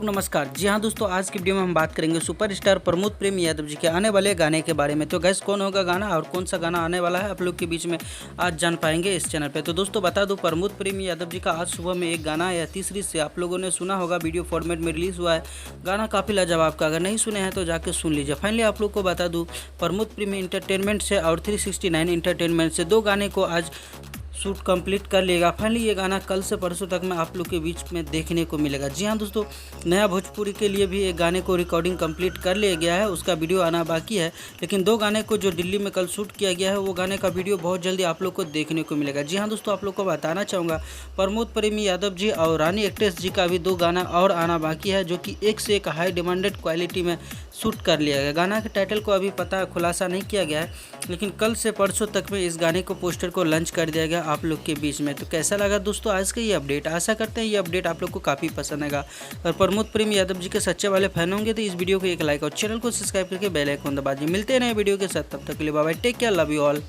नमस्कार। जी हाँ दोस्तों, आज की वीडियो में हम बात करेंगे सुपरस्टार प्रमोद प्रेम यादव जी के आने वाले गाने के बारे में। तो गैस कौन होगा गाना और कौन सा गाना आने वाला है आप लोग के बीच में आज जान पाएंगे इस चैनल पे। तो दोस्तों बता दूं, प्रमोद प्रेम यादव जी का आज सुबह में एक गाना आया तीसरी से, आप लोगों ने सुना होगा, वीडियो फॉर्मेट में रिलीज़ हुआ है। गाना काफ़ी लाजवाब का, अगर नहीं सुने हैं तो जाकर सुन लीजिए। फाइनली आप लोग को बता दूँ, प्रमोद प्रेम एंटरटेनमेंट से और 369 एंटरटेनमेंट से दो गाने को आज शूट कंप्लीट कर लेगा। फाइनली ये गाना कल से परसों तक में आप लोग के बीच में देखने को मिलेगा। जी हाँ दोस्तों, नया भोजपुरी के लिए भी एक गाने को रिकॉर्डिंग कंप्लीट कर लिया गया है, उसका वीडियो आना बाकी है। लेकिन दो गाने को जो दिल्ली में कल शूट किया गया है वो गाने का वीडियो बहुत जल्दी आप लोग को देखने को मिलेगा। जी हाँ दोस्तों, आप लोग को बताना चाहूँगा, प्रमोद प्रेमी यादव जी और रानी एक्ट्रेस जी का भी दो गाना और आना बाकी है, जो कि एक से एक हाई डिमांडेड क्वालिटी में शूट कर लिया गया। गाना के टाइटल को अभी पता खुलासा नहीं किया गया है, लेकिन कल से परसों तक में इस गाने को पोस्टर को लॉन्च कर दिया गया आप लोग के बीच में। तो कैसा लगा दोस्तों आज का ये अपडेट? आशा करते हैं ये अपडेट आप लोग को काफ़ी पसंद आएगा। और प्रमोद प्रेम यादव जी के सच्चे वाले फैन होंगे तो इस वीडियो को एक लाइक और चैनल को सब्सक्राइब करके बेल आइकन दबा दीजिए। मिलते हैं नए वीडियो के साथ, तब तक के लिए bye bye, take care, love you all.